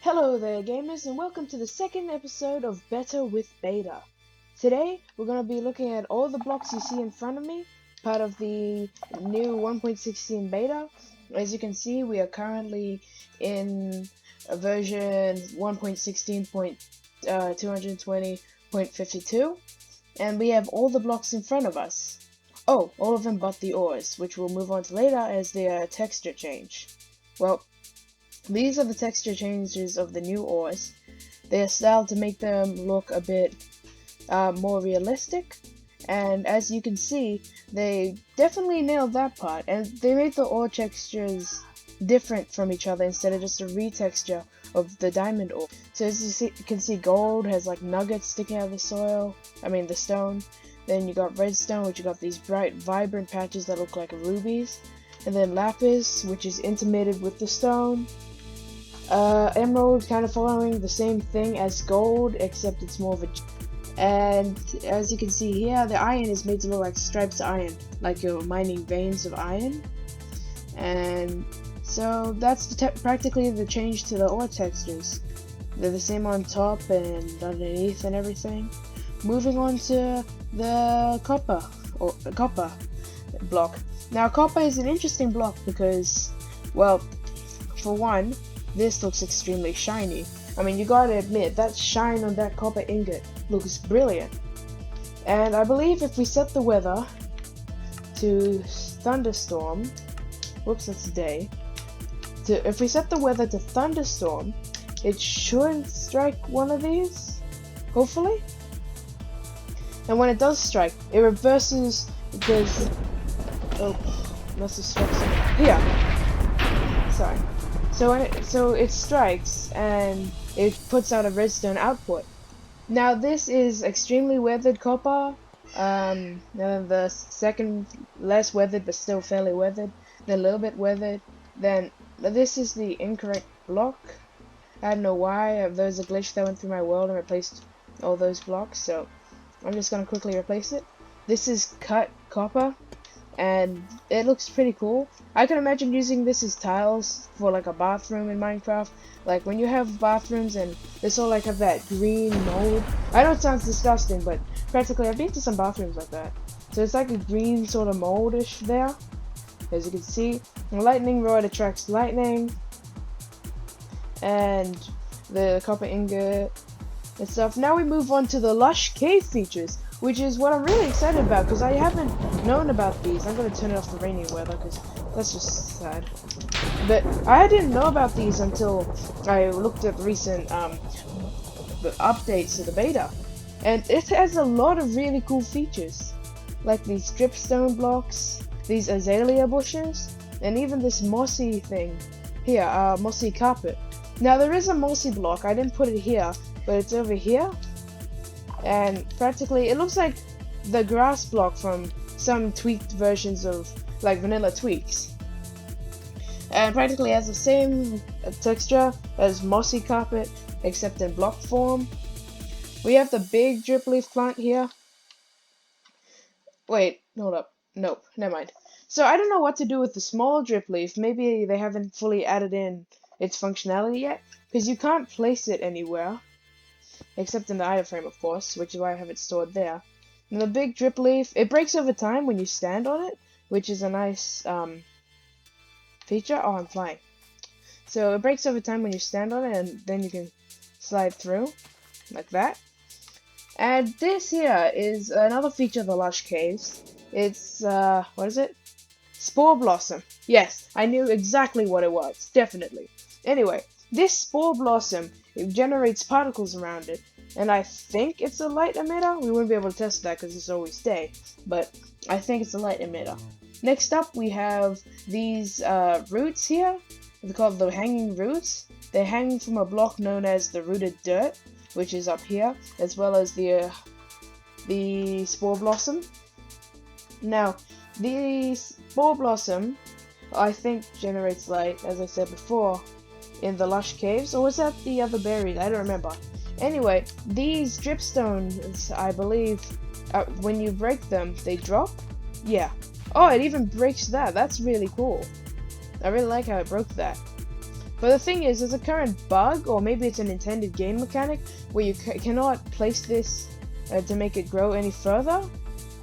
Hello there gamers, and welcome to the second episode of Better with Beta. Today we're going to be looking at all the blocks you see in front of me, part of the new 1.16 beta. As you can see, we are currently in a version 1.16.220.52, and we have all the blocks in front of us. Oh, all of them but the ores, which we'll move on to later as their texture change. Well, these are the texture changes of the new ores. They are styled to make them look a bit more realistic, and as you can see, they definitely nailed that part, and they made the ore textures different from each other instead of just a retexture of the diamond ore. So as you can see, gold has like nuggets sticking out of the soil, the stone. Then you got redstone, which you got these bright, vibrant patches that look like rubies. And then lapis, which is intermitted with the stone. Emerald, kind of following the same thing as gold, except it's more of a... And as you can see here, the iron is made to look like striped iron, like you're mining veins of iron. And so that's practically the change to the ore textures. They're the same on top and underneath and everything. Moving on to the copper block. Now, copper is an interesting block because, well, for one, this looks extremely shiny. You gotta admit, that shine on that copper ingot looks brilliant. And I believe if we set the weather to thunderstorm, whoops, that's day. If we set the weather to thunderstorm, it should strike one of these, hopefully. And when it does strike, it reverses because... Oh, must have struck something. Here! Sorry. So it strikes, and it puts out a redstone output. Now this is extremely weathered copper, and the second less weathered but still fairly weathered, then a little bit weathered, then this is the incorrect block. I don't know why, there's a glitch that went through my world and replaced all those blocks, so I'm just going to quickly replace it. This is cut copper, and it looks pretty cool. I can imagine using this as tiles for like a bathroom in Minecraft. Like when you have bathrooms and they sort of like have that green mold. I know it sounds disgusting, but practically I've been to some bathrooms like that. So it's like a green sort of moldish there. As you can see, the lightning rod attracts lightning, and the copper ingot and stuff. Now we move on to the lush cave features, which is what I'm really excited about because I haven't known about these. I'm going to turn it off the rainy weather because that's just sad. But I didn't know about these until I looked at recent updates to the beta. And it has a lot of really cool features, like these dripstone blocks, these azalea bushes, and even this mossy thing here, mossy carpet. Now there is a mossy block, I didn't put it here, but it's over here. And practically it looks like the grass block from some tweaked versions of like vanilla tweaks, and practically has the same texture as mossy carpet except in block form. We have the big drip leaf plant here. Wait, hold up, nope, never mind. So I don't know what to do with the small drip leaf. Maybe they haven't fully added in its functionality yet, because you can't place it anywhere except in the item frame, of course, which is why I have it stored there. And the big drip leaf, it breaks over time when you stand on it, which is a nice feature. Oh, I'm flying. So it breaks over time when you stand on it, and then you can slide through like that. And this here is another feature of the lush caves. It's what is it? Spore blossom. Yes, I knew exactly what it was. Definitely. Anyway, this spore blossom, it generates particles around it, and I think it's a light emitter. We wouldn't be able to test that because it's always day, but I think it's a light emitter. Next up, we have these roots here. They're called the hanging roots. They're hanging from a block known as the rooted dirt, which is up here, as well as the spore blossom. Now, the spore blossom, I think, generates light, as I said before, in the lush caves, or was that the other berries? I don't remember. Anyway, these dripstones, I believe, when you break them, they drop? Yeah. Oh, it even breaks that. That's really cool. I really like how it broke that. But the thing is, there's a current bug, or maybe it's an intended game mechanic, where you cannot place this to make it grow any further.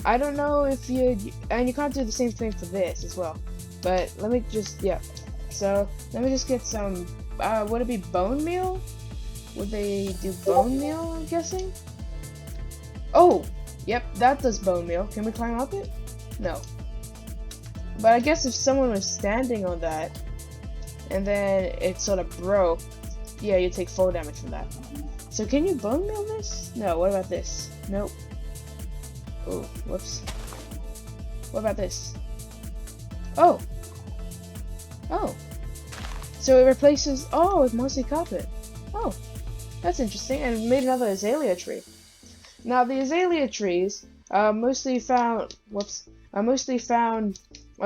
I don't know if and you can't do the same thing for this as well. But let me just, yeah. So, let me just get some, would it be bone meal? Would they do bone meal, I'm guessing? Oh! Yep, that does bone meal. Can we climb up it? No. But I guess if someone was standing on that, and then it sort of broke, yeah, you take 4 damage from that. So can you bone meal this? No, what about this? Nope. Oh, whoops. What about this? Oh! Oh. So it replaces, oh, with mossy carpet. Oh, that's interesting. And it made another azalea tree. Now the azalea trees are mostly found, on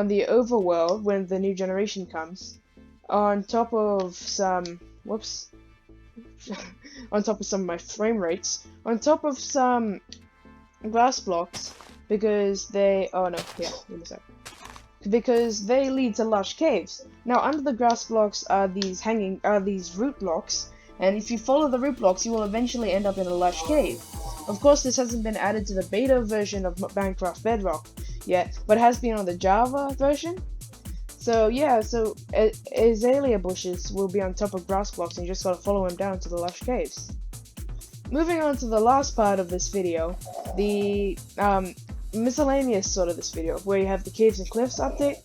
the overworld when the new generation comes. On top of some, on top of some of my frame rates. On top of some glass blocks, because they, oh no, yeah, give me a sec. Because they lead to lush caves. Now under the grass blocks are these root blocks, and if you follow the root blocks you will eventually end up in a lush cave. Of course this hasn't been added to the beta version of Minecraft Bedrock yet, but has been on the Java version. So yeah, so azalea bushes will be on top of grass blocks and you just gotta follow them down to the lush caves. Moving on to the last part of this video, the miscellaneous sort of this video, where you have the caves and cliffs update.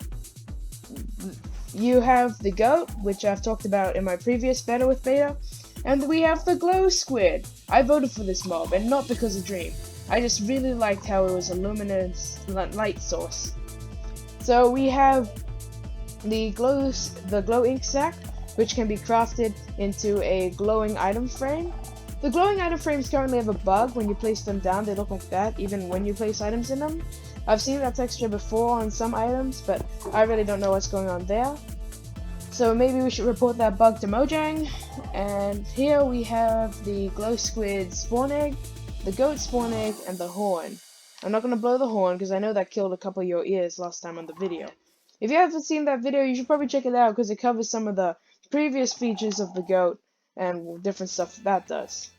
You have the goat, which I've talked about in my previous Better with Beta, and we have the glow squid. I voted for this mob, and not because of Dream. I just really liked how it was a luminous light source. So we have the glow ink sack, which can be crafted into a glowing item frame. The glowing item frames currently have a bug. When you place them down, they look like that, even when you place items in them. I've seen that texture before on some items, but I really don't know what's going on there. So maybe we should report that bug to Mojang. And here we have the glow squid spawn egg, the goat spawn egg, and the horn. I'm not going to blow the horn because I know that killed a couple of your ears last time on the video. If you haven't seen that video, you should probably check it out because it covers some of the previous features of the goat and different stuff that does.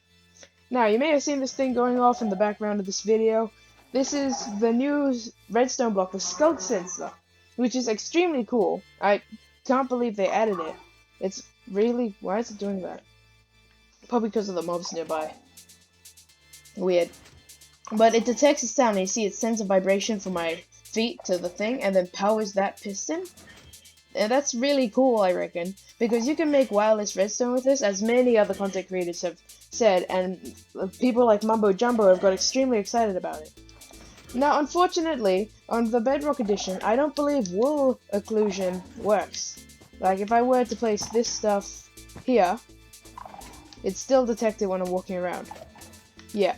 Now, you may have seen this thing going off in the background of this video. This is the new redstone block, the skulk sensor, which is extremely cool. I can't believe they added it. It's really, why is it doing that? Probably because of the mobs nearby. Weird. But it detects a sound, and you see it sends a vibration from my feet to the thing, and then powers that piston. And that's really cool, I reckon, because you can make wireless redstone with this, as many other content creators have said, and people like Mumbo Jumbo have got extremely excited about it. Now, unfortunately, on the Bedrock edition, I don't believe wool occlusion works. Like, if I were to place this stuff here, it's still detected when I'm walking around. Yeah.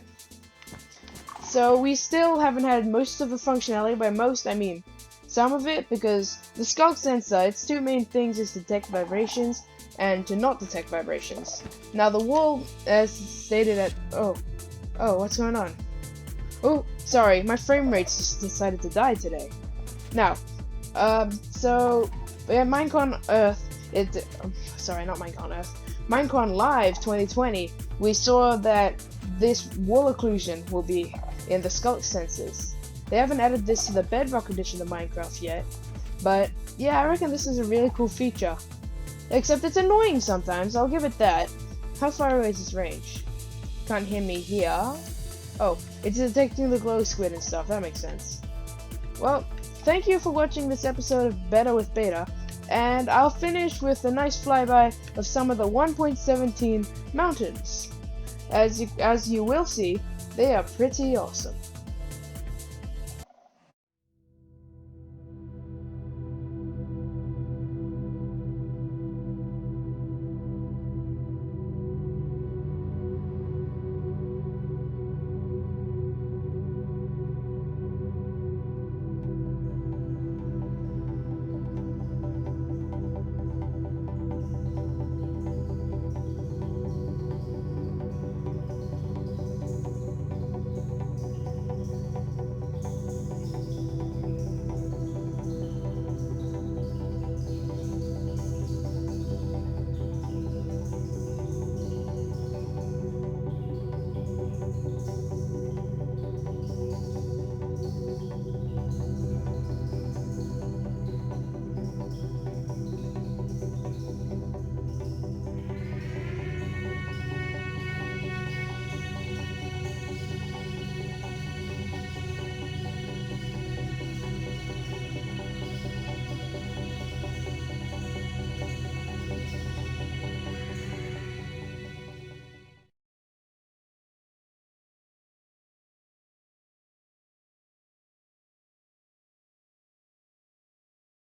So, we still haven't had most of the functionality. By most, I mean some of it, because the skulk sensor, its two main things is to detect vibrations and to not detect vibrations. Now the wool, as stated at, oh, what's going on? Oh, sorry, my frame rates just decided to die today. Now, so, yeah, Minecon Earth, sorry, not Minecon Earth, Minecon Live 2020, we saw that this wool occlusion will be in the skulk sensors. They haven't added this to the Bedrock edition of Minecraft yet, but yeah, I reckon this is a really cool feature. Except it's annoying sometimes, I'll give it that. How far away is this range? Can't hear me here. Oh, it's detecting the glow squid and stuff, that makes sense. Well, thank you for watching this episode of Better with Beta, and I'll finish with a nice flyby of some of the 1.17 mountains. As you will see, they are pretty awesome.